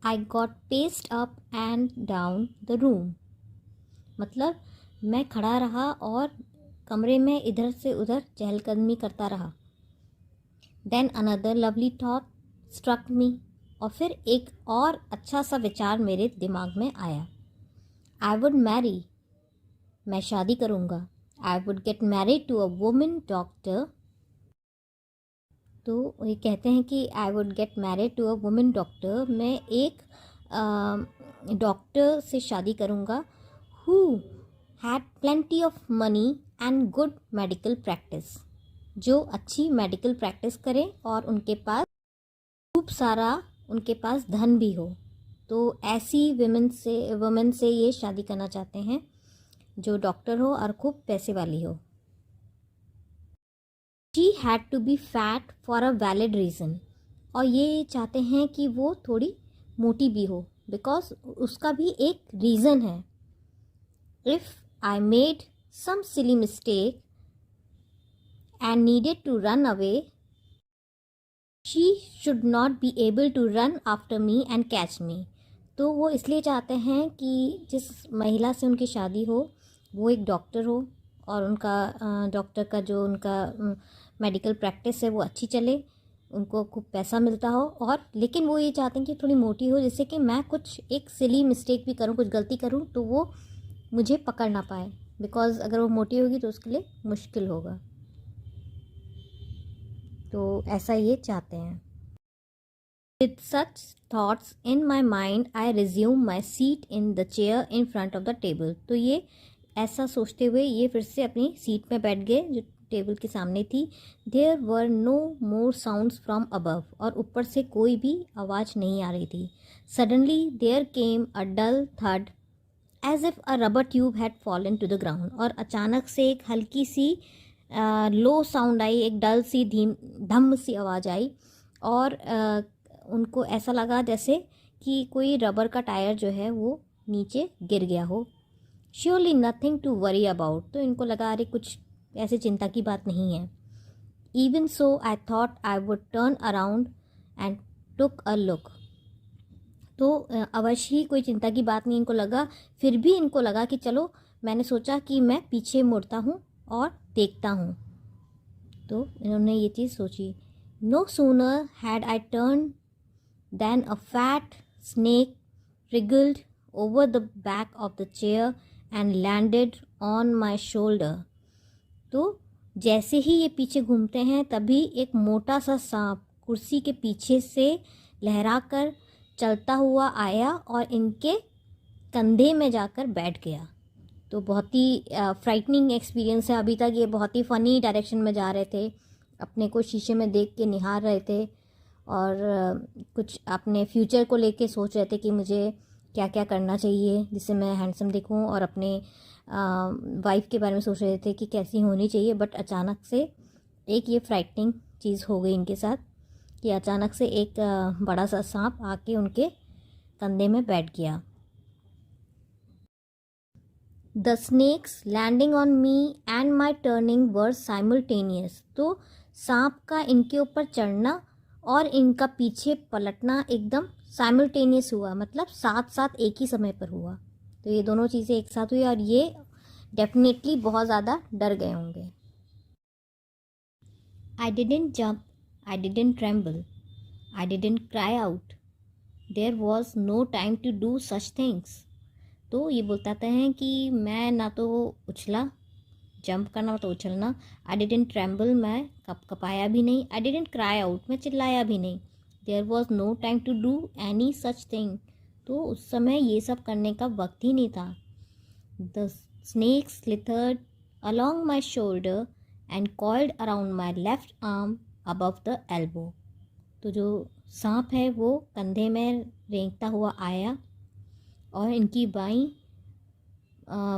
I got paced up and down the room. मतलब मैं खड़ा रहा और कमरे में इधर से उधर चहलकदमी करता रहा. Then another lovely thought struck me. और फिर एक और अच्छा सा विचार मेरे दिमाग में आया. I would marry. मैं शादी करूँगा. I would get married to a woman doctor. तो ये कहते हैं कि I would get married to a woman doctor. मैं एक डॉक्टर से शादी करूँगा who had plenty of money and good medical practice. जो अच्छी मेडिकल प्रैक्टिस करे और उनके पास खूब सारा उनके पास धन भी हो. तो ऐसी वुमेन से ये शादी करना चाहते हैं जो डॉक्टर हो और खूब पैसे वाली हो. She had to be fat for a valid reason. और ये चाहते हैं कि वो थोड़ी मोटी भी हो बिकॉज उसका भी एक रीज़न है. If I made some silly mistake and needed to run away, she should not be able to run after me and catch me. तो वो इसलिए चाहते हैं कि जिस महिला से उनकी शादी हो वो एक डॉक्टर हो और उनका डॉक्टर का जो उनका मेडिकल प्रैक्टिस है वो अच्छी चले, उनको खूब पैसा मिलता हो. और लेकिन वो ये चाहते हैं कि थोड़ी मोटी हो जिससे कि मैं कुछ एक सिली मिस्टेक भी करूँ, कुछ गलती करूँ तो वो मुझे पकड़ ना पाए. बिकॉज़ अगर वो मोटी होगी तो उसके लिए मुश्किल होगा. तो ऐसा ये चाहते हैं. With such thoughts in my mind, I resumed my seat in the chair in front of the table. तो ये ऐसा सोचते हुए ये फिर से अपनी सीट में बैठ गए जो टेबल के सामने थी. There were no more sounds from above. और ऊपर से कोई भी आवाज़ नहीं आ रही थी. Suddenly there came a dull thud as if a rubber tube had fallen to the ground. और अचानक से एक हल्की सी लो साउंड आई, एक डल सी धम सी आवाज़ आई और उनको ऐसा लगा जैसे कि कोई रबर का टायर जो है वो नीचे गिर गया हो. Surely nothing to worry about. तो इनको लगा अरे कुछ ऐसे चिंता की बात नहीं है. Even so I thought I would turn around and took a look. तो अवश्य ही कोई चिंता की बात नहीं इनको लगा. फिर भी इनको लगा कि चलो मैंने सोचा कि मैं पीछे मुड़ता हूँ और देखता हूँ. तो इन्होंने ये चीज़ सोची. No sooner had I turn Then a fat snake wriggled over the back of the chair and landed on my shoulder. तो जैसे ही ये पीछे घूमते हैं तभी एक मोटा सा सांप कुर्सी के पीछे से लहराकर चलता हुआ आया और इनके कंधे में जाकर बैठ गया. तो बहुत ही फ्राइटनिंग एक्सपीरियंस है. अभी तक ये बहुत ही फ़नी डायरेक्शन में जा रहे थे, अपने को शीशे में देख के निहार रहे थे और कुछ अपने फ्यूचर को लेके सोच रहे थे कि मुझे क्या क्या करना चाहिए जिससे मैं हैंडसम दिखूं और अपने वाइफ के बारे में सोच रहे थे कि कैसी होनी चाहिए. बट अचानक से एक ये फ्राइटनिंग चीज़ हो गई इनके साथ कि अचानक से एक बड़ा सा सांप आके उनके कंधे में बैठ गया. The snake's landing on me and my turning were simultaneous. तो सांप का इनके ऊपर चढ़ना और इनका पीछे पलटना एकदम साइमल्टेनियस हुआ, मतलब साथ साथ एक ही समय पर हुआ. तो ये दोनों चीज़ें एक साथ हुई और ये डेफिनेटली बहुत ज़्यादा डर गए होंगे. I didn't jump, I didn't tremble, I didn't cry out. There was no time to do such things. तो ये बताते हैं कि मैं ना तो उछला, जंप करना तो उछलना. आई डिडेंट ट्रैम्बल, मैं कपाया भी नहीं. आई डिडेंट क्राई आउट, मैं चिल्लाया भी नहीं. There was no time to do any such thing. तो उस समय ये सब करने का वक्त ही नहीं था. The snake slithered along my shoulder and coiled around my left arm above the elbow. तो जो सांप है वो कंधे में रेंगता हुआ आया और इनकी बाईं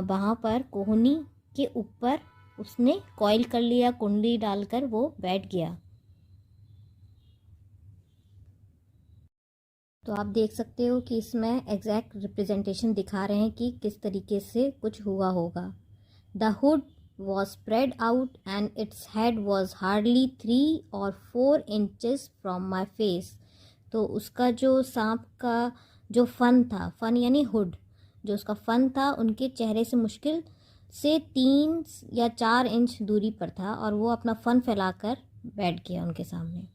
बाह पर कोहनी के ऊपर उसने कॉइल कर लिया, कुंडली डालकर वो बैठ गया. तो आप देख सकते हो कि इसमें एग्जैक्ट रिप्रेजेंटेशन दिखा रहे हैं कि किस तरीके से कुछ हुआ होगा. The hood was spread out and its head was hardly 3 or 4 inches from my face. तो उसका जो सांप का जो फन था, फन यानी हुड, जो उसका फन था उनके चेहरे से मुश्किल से 3 या 4 इंच दूरी पर था और वो अपना फन फैलाकर बैठ गया उनके सामने।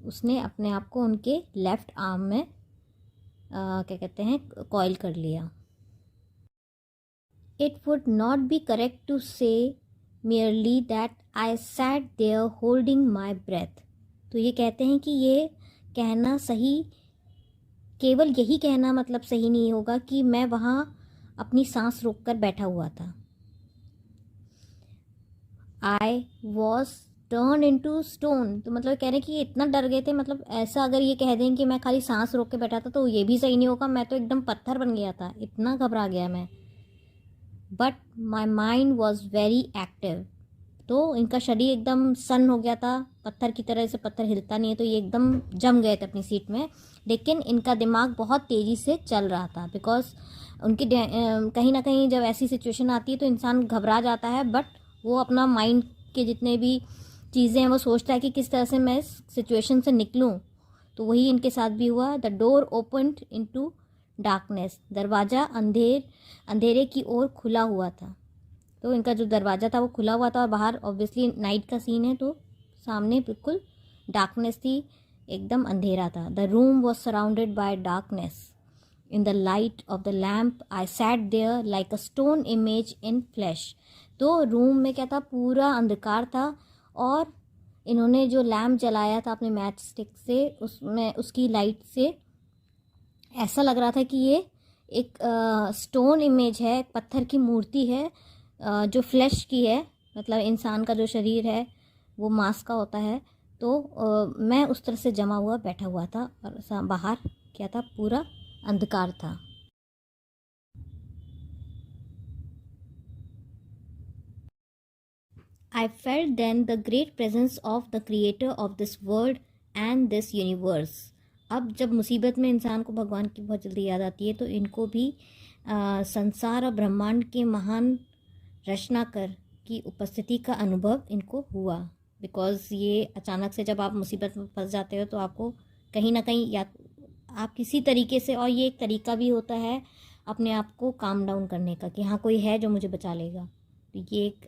उसने अपने आप को उनके लेफ्ट आर्म में क्या कहते हैं, कॉइल कर लिया। It would not be correct to say merely that I sat there holding my breath। तो ये कहते हैं कि ये कहना सही, केवल यही कहना मतलब सही नहीं होगा कि मैं वहाँ अपनी सांस रोककर बैठा हुआ था। I was turned into stone। तो मतलब कह रहे हैं कि ये इतना डर गए थे, मतलब ऐसा अगर ये कह दें कि मैं खाली सांस रोक के बैठा था तो ये भी सही नहीं होगा, मैं तो एकदम पत्थर बन गया था, इतना घबरा गया मैं। But my mind was very active. तो इनका शरीर एकदम सन हो गया था, पत्थर की तरह से, पत्थर हिलता नहीं है, तो ये एकदम जम गए थे अपनी सीट में, लेकिन इनका दिमाग बहुत तेज़ी से चल रहा था। बिकॉज उनकी कहीं ना कहीं जब ऐसी सिचुएशन आती है तो इंसान घबरा जाता है, बट वो अपना माइंड के जितने भी चीज़ें हैं वो सोचता है कि किस तरह से मैं इस सिचुएशन से निकलूँ। तो वही इनके साथ भी हुआ। The door opened into darkness. दरवाज़ा अंधेरे की ओर खुला हुआ था। तो इनका जो दरवाज़ा था वो खुला हुआ था और बाहर ऑब्वियसली नाइट का सीन है, तो सामने बिल्कुल डार्कनेस थी, एकदम अंधेरा था। The room was surrounded by darkness. In the light of the lamp I sat there like a stone image in flash. तो रूम में क्या था, पूरा अंधकार था और इन्होंने जो लैम्प जलाया था अपने मैच स्टिक से, उसमें उसकी लाइट से ऐसा लग रहा था कि ये एक स्टोन इमेज है, पत्थर की मूर्ति है, जो फ्लैश की है, मतलब इंसान का जो शरीर है वो मांस का होता है। तो मैं उस तरह से जमा हुआ बैठा हुआ था और बाहर क्या था, पूरा अंधकार था। I felt then the great presence of the creator of this world and this universe। अब जब मुसीबत में इंसान को भगवान की बहुत जल्दी याद आती है, तो इनको भी संसार और ब्रह्मांड के महान रचनाकर की उपस्थिति का अनुभव इनको हुआ। बिकॉज़ ये अचानक से जब आप मुसीबत में फंस जाते हो तो आपको कहीं ना कहीं, या आप किसी तरीके से, और ये एक तरीका भी होता है अपने आप को काम डाउन करने का कि हाँ कोई है जो मुझे बचा लेगा। तो ये एक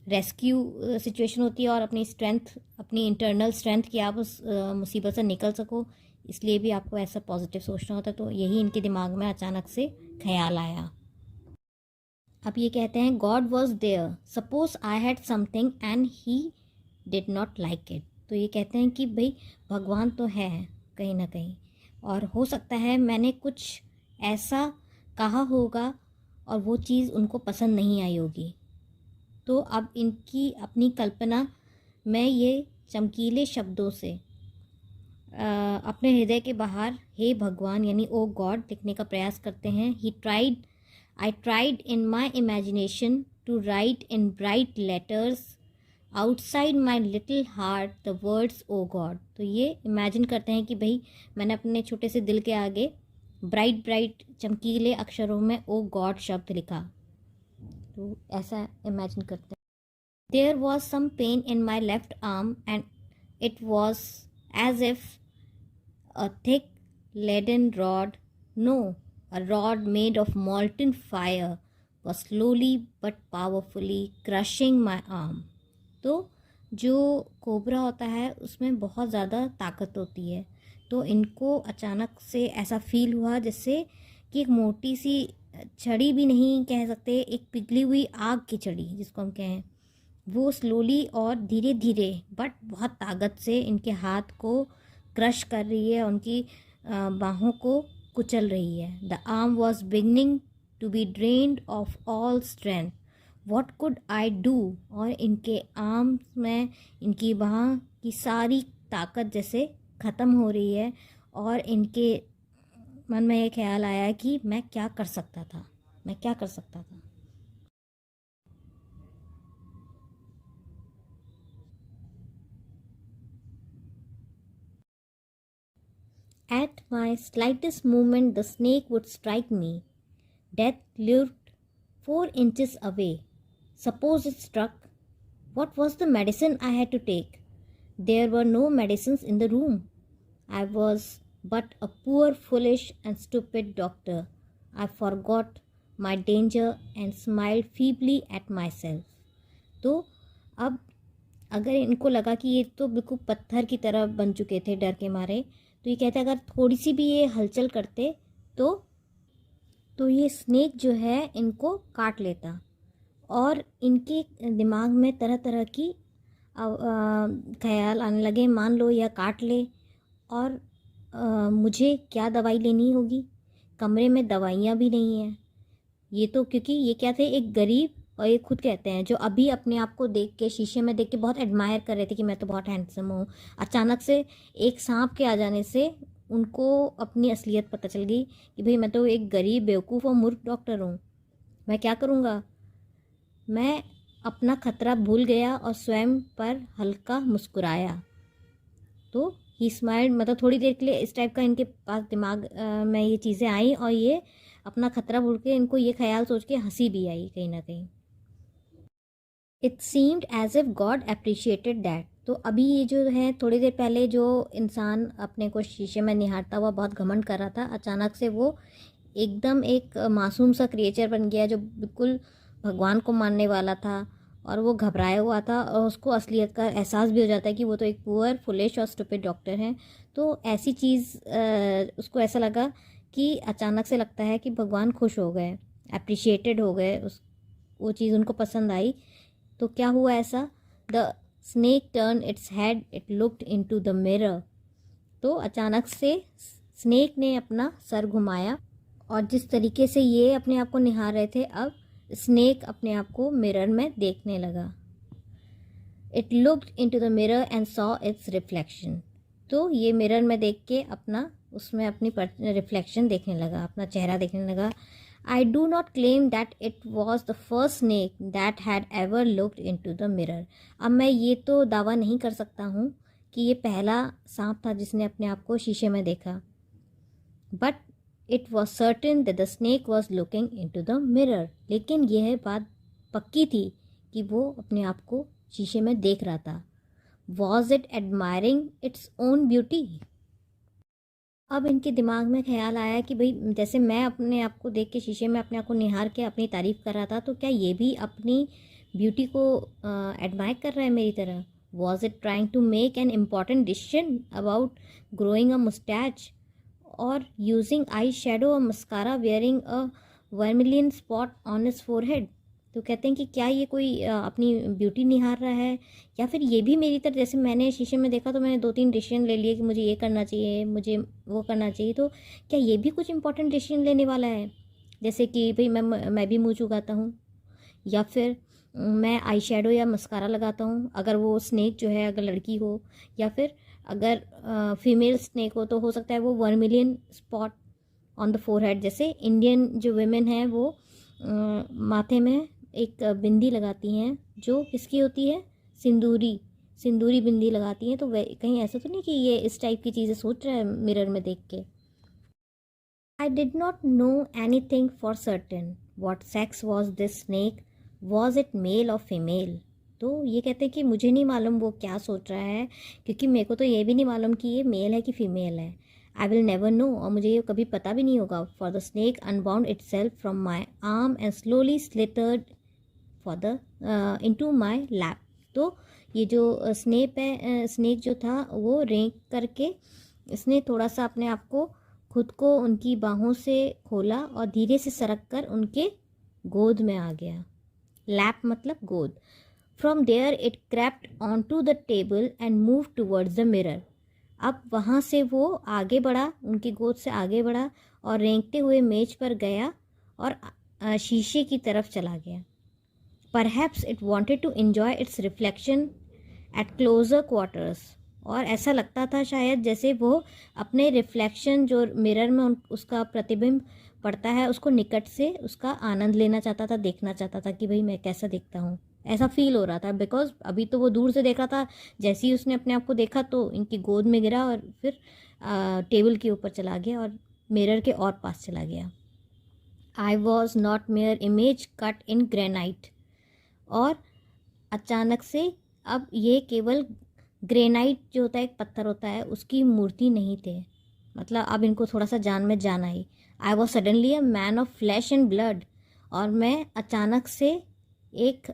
रेस्क्यू सिचुएशन होती है और अपनी स्ट्रेंथ, अपनी इंटरनल स्ट्रेंथ कि आप उस मुसीबत से निकल सको, इसलिए भी आपको ऐसा पॉजिटिव सोचना होता है। तो यही इनके दिमाग में अचानक से ख्याल आया। अब ये कहते हैं God was there, suppose I had something and he did not like it. तो ये कहते हैं कि भाई भगवान तो है कहीं ना कहीं, और हो सकता है मैंने कुछ ऐसा कहा होगा और वो चीज़ उनको पसंद नहीं आई होगी। तो अब इनकी अपनी कल्पना में ये चमकीले शब्दों से अपने हृदय के बाहर हे भगवान यानी ओ गॉड लिखने का प्रयास करते हैं। I tried in my imagination to write in bright letters outside my little heart the words O God। तो ये इमेजिन करते हैं कि भाई मैंने अपने छोटे से दिल के आगे ब्राइट चमकीले अक्षरों में ओ गॉड शब्द लिखा। तो ऐसा इमेजिन करते हैं। There was some pain in my left arm and it was as if a thick leaden rod, no, a rod made of molten fire was slowly but powerfully crushing my arm। तो जो cobra होता है उसमें बहुत ज़्यादा ताकत होती है, तो इनको अचानक से ऐसा फील हुआ जैसे कि एक मोटी सी छड़ी भी नहीं कह सकते, एक पिघली हुई आग की छड़ी जिसको हम कहें, वो स्लोली और धीरे धीरे बट बहुत ताकत से इनके हाथ को क्रश कर रही है, उनकी बाहों को कुचल रही है। The arm was beginning to be drained of all strength, what could I do. और इनके आर्म में इनकी बाह की सारी ताकत जैसे ख़त्म हो रही है और इनके मन में ये ख्याल आया कि मैं क्या कर सकता था, मैं क्या कर सकता था। At my slightest movement, the snake would strike me. Death lurked 4 inches away. Suppose it struck, what was the medicine I had to take? There were no medicines in the room. I was but a poor, foolish and stupid doctor. I forgot my danger and smiled feebly at myself. तो अब अगर इनको लगा कि ये तो बिल्कुल पत्थर की तरह बन चुके थे डर के मारे, तो ये कहते अगर थोड़ी सी भी ये हलचल करते तो ये स्नेक जो है इनको काट लेता। और इनके दिमाग में तरह तरह की ख्याल आने लगे, मान लो यह काट ले और मुझे क्या दवाई लेनी होगी, कमरे में दवाइयाँ भी नहीं हैं। ये तो क्योंकि ये क्या थे, एक गरीब, और ये खुद कहते हैं जो अभी अपने आप को देख के शीशे में देख के बहुत एडमायर कर रहे थे कि मैं तो बहुत हैंडसम हूँ, अचानक से एक सांप के आ जाने से उनको अपनी असलियत पता चल गई कि भाई मैं तो एक गरीब बेवकूफ़ और मूर्ख डॉक्टर हूँ, मैं क्या करूँगा। मैं अपना खतरा भूल गया और स्वयं पर हल्का मुस्कुराया। तो ही स्माइल्ड, मतलब थोड़ी देर के लिए इस टाइप का इनके पास दिमाग में ये चीज़ें आई और ये अपना खतरा भूल के इनको ये ख्याल सोच के हंसी भी आई कहीं ना कहीं। It seemed as if God appreciated that. तो अभी ये जो है थोड़ी देर पहले जो इंसान अपने को शीशे में निहारता हुआ बहुत घमंड कर रहा था, अचानक से वो एकदम एक मासूम सा क्रिएचर बन गया जो बिल्कुल भगवान को मानने वाला था और वो घबराया हुआ था और उसको असलियत का एहसास भी हो जाता है कि वो तो एक पुअर, फुलिश और स्टूपिड डॉक्टर हैं। तो ऐसी चीज़ उसको ऐसा लगा कि अचानक से लगता है कि भगवान खुश हो गए, अप्रिशिएटेड हो गए, उस वो चीज़ उनको पसंद आई। तो क्या हुआ ऐसा, the snake turn its head, it looked into the mirror. तो अचानक से स्नेक ने अपना सर घुमाया और जिस तरीके से ये अपने आप को निहार रहे थे, अब स्नेक अपने आप को मिरर में देखने लगा। It looked into the mirror and saw it's reflection. तो ये मिरर में देख के अपना उसमें अपनी रिफ्लेक्शन देखने लगा, अपना चेहरा देखने लगा। I do not claim that it was the first snake that had ever looked into the mirror. अब मैं ये तो दावा नहीं कर सकता हूँ कि ये पहला सांप था जिसने अपने आप को शीशे में देखा, but it was certain that the snake was looking into the mirror. लेकिन यह बात पक्की थी कि वो अपने आप को शीशे में देख रहा था। Was it admiring its own beauty. अब इनके दिमाग में ख्याल आया कि भाई जैसे मैं अपने आप को देख के शीशे में अपने आप को निहार के अपनी तारीफ़ कर रहा था, तो क्या ये भी अपनी ब्यूटी को एडमायर कर रहा है मेरी तरह। Was it trying to make an important decision about growing a moustache और यूजिंग आई शेडो और mascara, wearing a vermilion spot on his forehead. तो कहते हैं कि क्या ये कोई अपनी ब्यूटी निहार रहा है, या फिर ये भी मेरी तरह, जैसे मैंने शीशे में देखा तो मैंने 2-3 डिसीजन ले लिए कि मुझे ये करना चाहिए, मुझे वो करना चाहिए। तो क्या ये भी कुछ इंपॉर्टेंट डिसीजन लेने वाला है, जैसे कि भाई मैं भी मुँह चुकाता हूँ, या फिर मैं आई शेडो या मस्कारा लगाता हूँ अगर वो स्नेक जो है अगर लड़की हो, या फिर अगर फीमेल स्नेक हो तो सकता है वो vermilion spot on the forehead. जैसे इंडियन जो वेमेन हैं वो माथे में एक बिंदी लगाती हैं जो किसकी होती है, सिंदूरी बिंदी लगाती हैं। तो वे कहीं ऐसा तो नहीं कि ये इस टाइप की चीज़ें सोच रहा है मिरर में देख के। I did not know anything for certain what sex was this snake, was it male और फीमेल। तो ये कहते हैं कि मुझे नहीं मालूम वो क्या सोच रहा है, क्योंकि मेरे को तो ये भी नहीं मालूम कि ये मेल है कि फीमेल है। आई विल नेवर नो, और मुझे ये कभी पता भी नहीं होगा। For the snake unbound itself from my arm and slowly slithered for the into my lap. तो ये जो स्नेक जो था वो रेंक करके इसने थोड़ा सा अपने आप को खुद को उनकी बाहों से खोला और धीरे से सरक कर उनके गोद में आ गया। लैप मतलब गोद। From there it crept on to the table and move towards the mirror. अब वहाँ से वो आगे बढ़ा, उनकी गोद से आगे बढ़ा और रेंगते हुए मेज पर गया और शीशे की तरफ चला गया। Perhaps it wanted to enjoy its reflection at closer quarters। और ऐसा लगता था शायद जैसे वो अपने रिफ्लेक्शन जो मिरर में उसका प्रतिबिंब पड़ता है उसको निकट से उसका आनंद लेना चाहता था, देखना चाहता था कि भाई मैं कैसा दिखता हूँ। ऐसा फील हो रहा था, बिकॉज अभी तो वो दूर से देख रहा था, जैसे ही उसने अपने आप को देखा तो इनकी गोद में गिरा और फिर टेबल के ऊपर चला गया और मिरर के और पास चला गया। I was not mayor image cut in granite. और अचानक से अब ये केवल ग्रेनाइट जो होता है एक पत्थर होता है उसकी मूर्ति नहीं थे, मतलब अब इनको थोड़ा सा जान में जान आई। I was suddenly a man of flesh and blood, और मैं अचानक से एक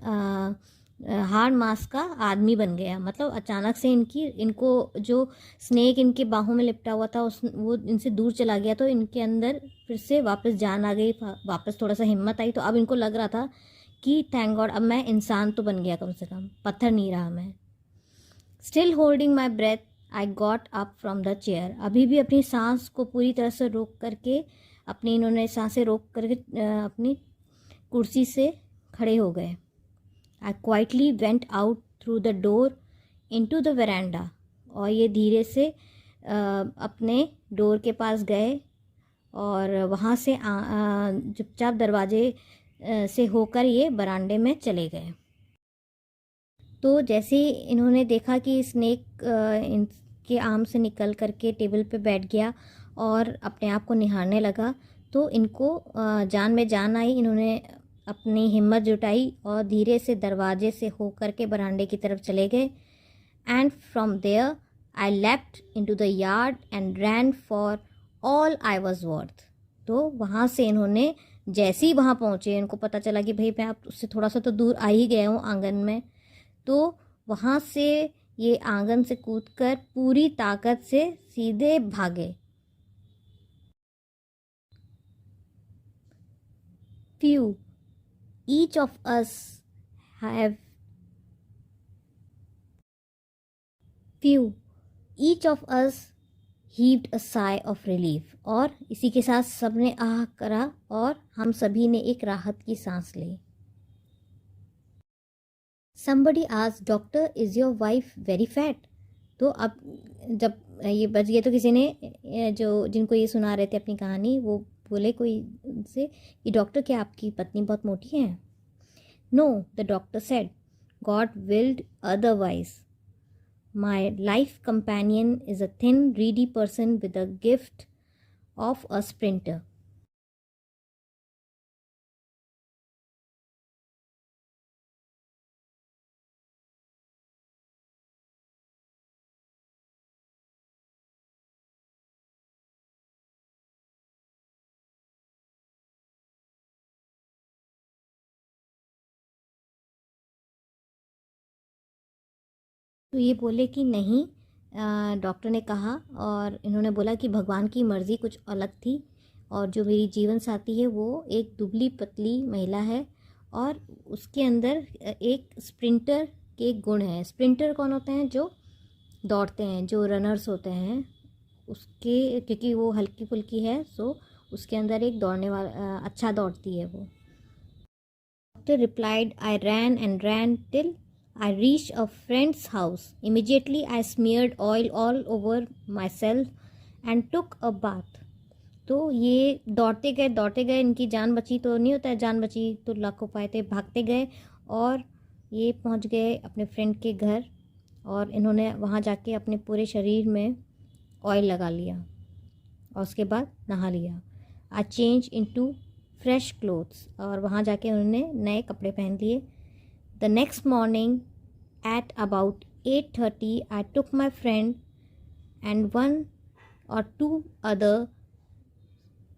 हार्ड मांस का आदमी बन गया। मतलब अचानक से इनको जो स्नेक इनके बाहों में लिपटा हुआ था वो इनसे दूर चला गया, तो इनके अंदर फिर से वापस जान आ गई, वापस थोड़ा सा हिम्मत आई। तो अब इनको लग रहा था कि थैंक गॉड अब मैं इंसान तो बन गया, कम से कम पत्थर नहीं रहा मैं। Still holding my breath I got up from the chair. अभी भी अपनी सांस को पूरी तरह से रोक करके, इन्होंने सांसें रोक करके अपनी कुर्सी से खड़े हो गए। I quietly went out through the door into the veranda. और ये धीरे से अपने डोर के पास गए और वहाँ से चुपचाप दरवाजे से होकर ये बरामदे में चले गए। तो जैसे ही इन्होंने देखा कि स्नेक इनके आर्म से निकल करके टेबल पे बैठ गया और अपने आप को निहारने लगा, तो इनको जान में जान आई। इन्होंने अपनी हिम्मत जुटाई और धीरे से दरवाजे से होकर के बरामदे की तरफ चले गए। And from there I left into the yard and ran for all I was worth. तो वहाँ से इन्होंने जैसे ही वहाँ पहुँचे, इनको पता चला कि भाई मैं आप उससे थोड़ा सा तो दूर आ ही गया हूँ आंगन में, तो वहाँ से ये आंगन से कूदकर पूरी ताकत से सीधे भागे। Few, each of us have few, each of us heaved a sigh of relief। और इसी के साथ सबने आह करा और हम सभी ने एक राहत की सांस ली। Somebody asked, doctor is your wife very fat? तो अब जब ये बच गए तो किसी ने जो जिनको ये सुना रहे थे अपनी कहानी, वो बोले कोई उनसे कि डॉक्टर क्या आपकी पत्नी बहुत मोटी है? No, the doctor said, God willed otherwise. My life companion is a thin reedy person with a gift of a sprinter. तो ये बोले कि नहीं, डॉक्टर ने कहा, और इन्होंने बोला कि भगवान की मर्ज़ी कुछ अलग थी, और जो मेरी जीवन साथी है वो एक दुबली पतली महिला है और उसके अंदर एक स्प्रिंटर के गुण हैं। स्प्रिंटर कौन होते हैं? जो दौड़ते हैं, जो रनर्स होते हैं, उसके क्योंकि वो हल्की फुल्की है, सो उसके अंदर एक दौड़ने वाला अच्छा दौड़ती है वो। Doctor replied, I ran till I reached a friend's house. Immediately I smeared oil all over myself and took a bath. तो ये दौड़ते गए, इनकी जान बची तो नहीं होता है, जान बची तो लाखों पाए थे, भागते गए और ये पहुंच गए अपने फ्रेंड के घर, और इन्होंने वहां जाके अपने पूरे शरीर में ऑयल लगा लिया और उसके बाद नहा लिया। I change into fresh clothes, और वहाँ जाके उन्होंने नए कपड़े पहन लिए। The next morning at about 8:30 I took my friend and one or two other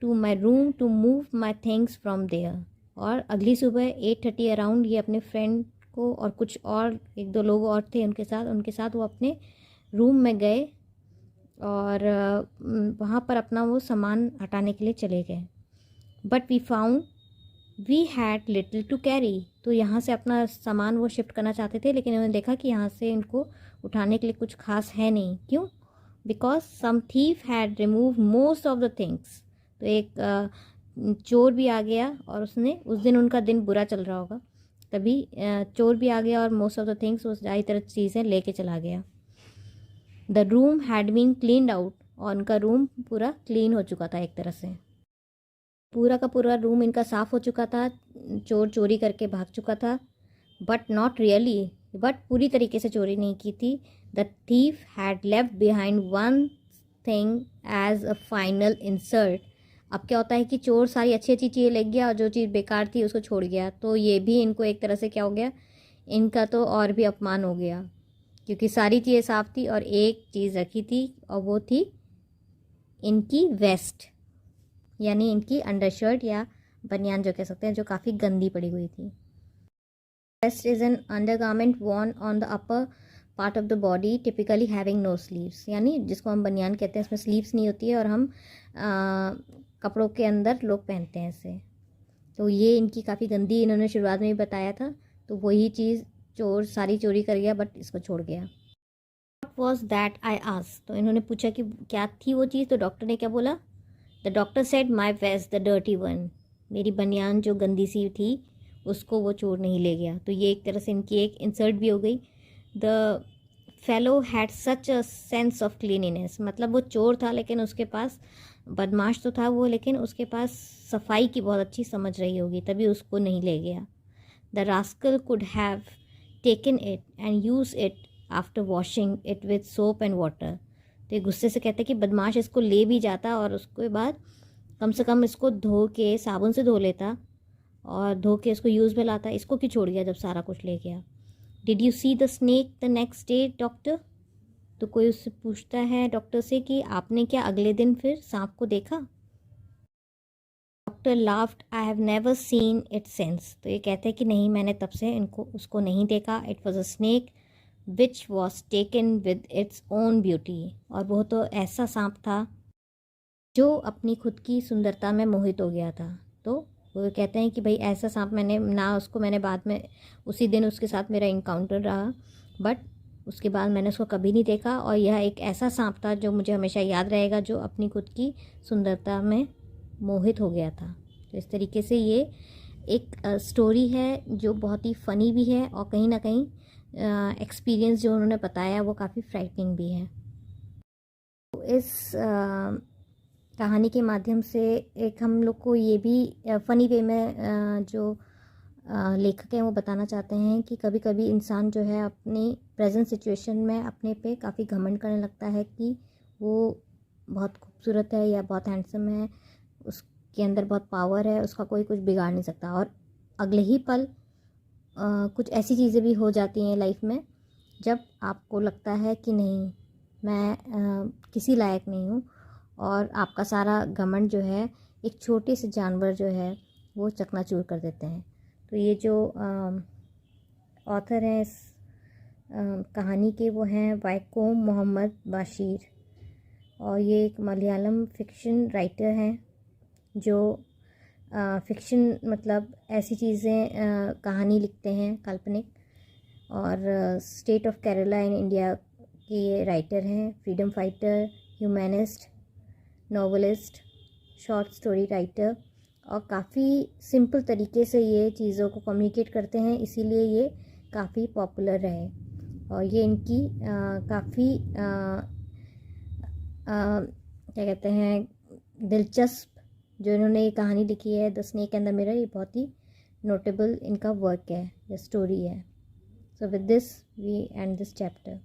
to my room to move my things from there. और अगली सुबह 8:30 अराउंड ये अपने फ्रेंड को और कुछ और एक दो लोग और थे उनके साथ वो अपने रूम में गए और वहाँ पर अपना वो सामान हटाने के लिए चले गए। But we found we had little to carry. तो यहाँ से अपना सामान वो शिफ्ट करना चाहते थे, लेकिन उन्होंने देखा कि यहाँ से इनको उठाने के लिए कुछ खास है नहीं। क्यों? Because some thief had remove most of the things. तो एक चोर भी आ गया और उसने, उस दिन उनका दिन बुरा चल रहा होगा, तभी चोर भी आ गया और मोस्ट ऑफ द थिंग्स वो सारी तरह चीज़ें लेके चला गया। The room had been cleaned out, और उनका रूम पूरा क्लीन हो चुका था, एक तरह से पूरा का पूरा रूम इनका साफ़ हो चुका था। चोर चोरी करके भाग चुका था, बट नॉट रियली, बट पूरी तरीके से चोरी नहीं की थी। The thief had left behind one thing as a final insult. अब क्या होता है कि चोर सारी अच्छी अच्छी चीज़ें ले गया और जो चीज़ बेकार थी उसको छोड़ गया, तो ये भी इनको एक तरह से क्या हो गया, इनका तो और भी अपमान हो गया, क्योंकि सारी चीज़ें साफ़ थी और एक चीज़ रखी थी और वो थी इनकी वेस्ट यानी इनकी अंडरशर्ट या बनियान जो कह सकते हैं, जो काफ़ी गंदी पड़ी हुई थी। Vest is an undergarment worn on the upper part of the body typically having no sleeves, यानी जिसको हम बनियान कहते हैं, इसमें स्लीव्स नहीं होती है और हम कपड़ों के अंदर लोग पहनते हैं इसे। तो ये इनकी काफ़ी गंदी, इन्होंने शुरुआत में ही बताया था, तो वही चीज़ चोर सारी चोरी कर गया बट इसको छोड़ गया। What was that I asked? तो इन्होंने पूछा कि क्या थी वो चीज़, तो डॉक्टर ने क्या बोला? The doctor said my waste the dirty one, मेरी बनियान जो गंदी सी थी उसको वो चोर नहीं ले गया। तो ये एक तरह से इनकी एक इंसर्ट भी हो गई। The fellow had such a sense of cleanliness, मतलब वो चोर था लेकिन उसके पास, बदमाश तो था वो, लेकिन उसके पास सफाई की बहुत अच्छी समझ रही होगी, तभी उसको नहीं ले गया। The rascal could have taken it and use it after washing it with soap and water. तो ये गुस्से से कहते कि बदमाश इसको ले भी जाता और उसके बाद कम से कम इसको धो के साबुन से धो लेता और धो के इसको यूज़ में लाता। इसको क्यों छोड़ गया जब सारा कुछ ले गया? Did you see the snake the next day doctor? तो कोई उससे पूछता है डॉक्टर से कि आपने क्या अगले दिन फिर सांप को देखा? Doctor laughed, I have never seen it since. तो ये कहते हैं कि नहीं, मैंने तब से इनको उसको नहीं देखा। It was a snake which was taken with its own beauty, और वो तो ऐसा सांप था जो अपनी खुद की सुंदरता में मोहित हो गया था। तो वो कहते हैं कि भाई ऐसा सांप मैंने ना, उसको मैंने बाद में उसी दिन उसके साथ मेरा इनकाउंटर रहा, बट उसके बाद मैंने उसको कभी नहीं देखा, और यह एक ऐसा सांप था जो मुझे हमेशा याद रहेगा, जो अपनी खुद की सुंदरता में मोहित हो गया था। तो इस तरीके से ये एक स्टोरी है जो बहुत ही फ़नी भी है, और कहीं ना कहीं एक्सपीरियंस जो उन्होंने बताया वो काफ़ी फ्राइटनिंग भी है। तो इस कहानी के माध्यम से एक हम लोग को ये भी फ़नी वे में जो लेखक हैं वो बताना चाहते हैं कि कभी कभी इंसान जो है अपनी प्रेजेंट सिचुएशन में अपने पे काफ़ी घमंड करने लगता है कि वो बहुत खूबसूरत है या बहुत हैंडसम है, उसके अंदर बहुत पावर है, उसका कोई कुछ बिगाड़ नहीं सकता। और अगले ही पल कुछ ऐसी चीज़ें भी हो जाती हैं लाइफ में जब आपको लगता है कि नहीं, मैं किसी लायक नहीं हूँ, और आपका सारा घमंड जो है एक छोटे से जानवर जो है वो चकनाचूर कर देते हैं। तो ये जो ऑथर हैं इस कहानी के वो हैं वाइकोम मोहम्मद बाशीर, और ये एक मलयालम फ़िक्शन राइटर हैं जो फ़िक्शन मतलब ऐसी चीज़ें कहानी लिखते हैं काल्पनिक, और state of Kerala in India के ये राइटर हैं, freedom fighter, humanist, novelist, short story writer, और काफ़ी सिंपल तरीके से ये चीज़ों को कम्युनिकेट करते हैं, इसीलिए ये काफ़ी पॉपुलर रहे। और ये इनकी काफ़ी क्या कहते हैं, दिलचस्प जो इन्होंने ये कहानी लिखी है the snake and the mirror, ये बहुत ही नोटेबल इनका वर्क है या स्टोरी है। So with this we end this chapter.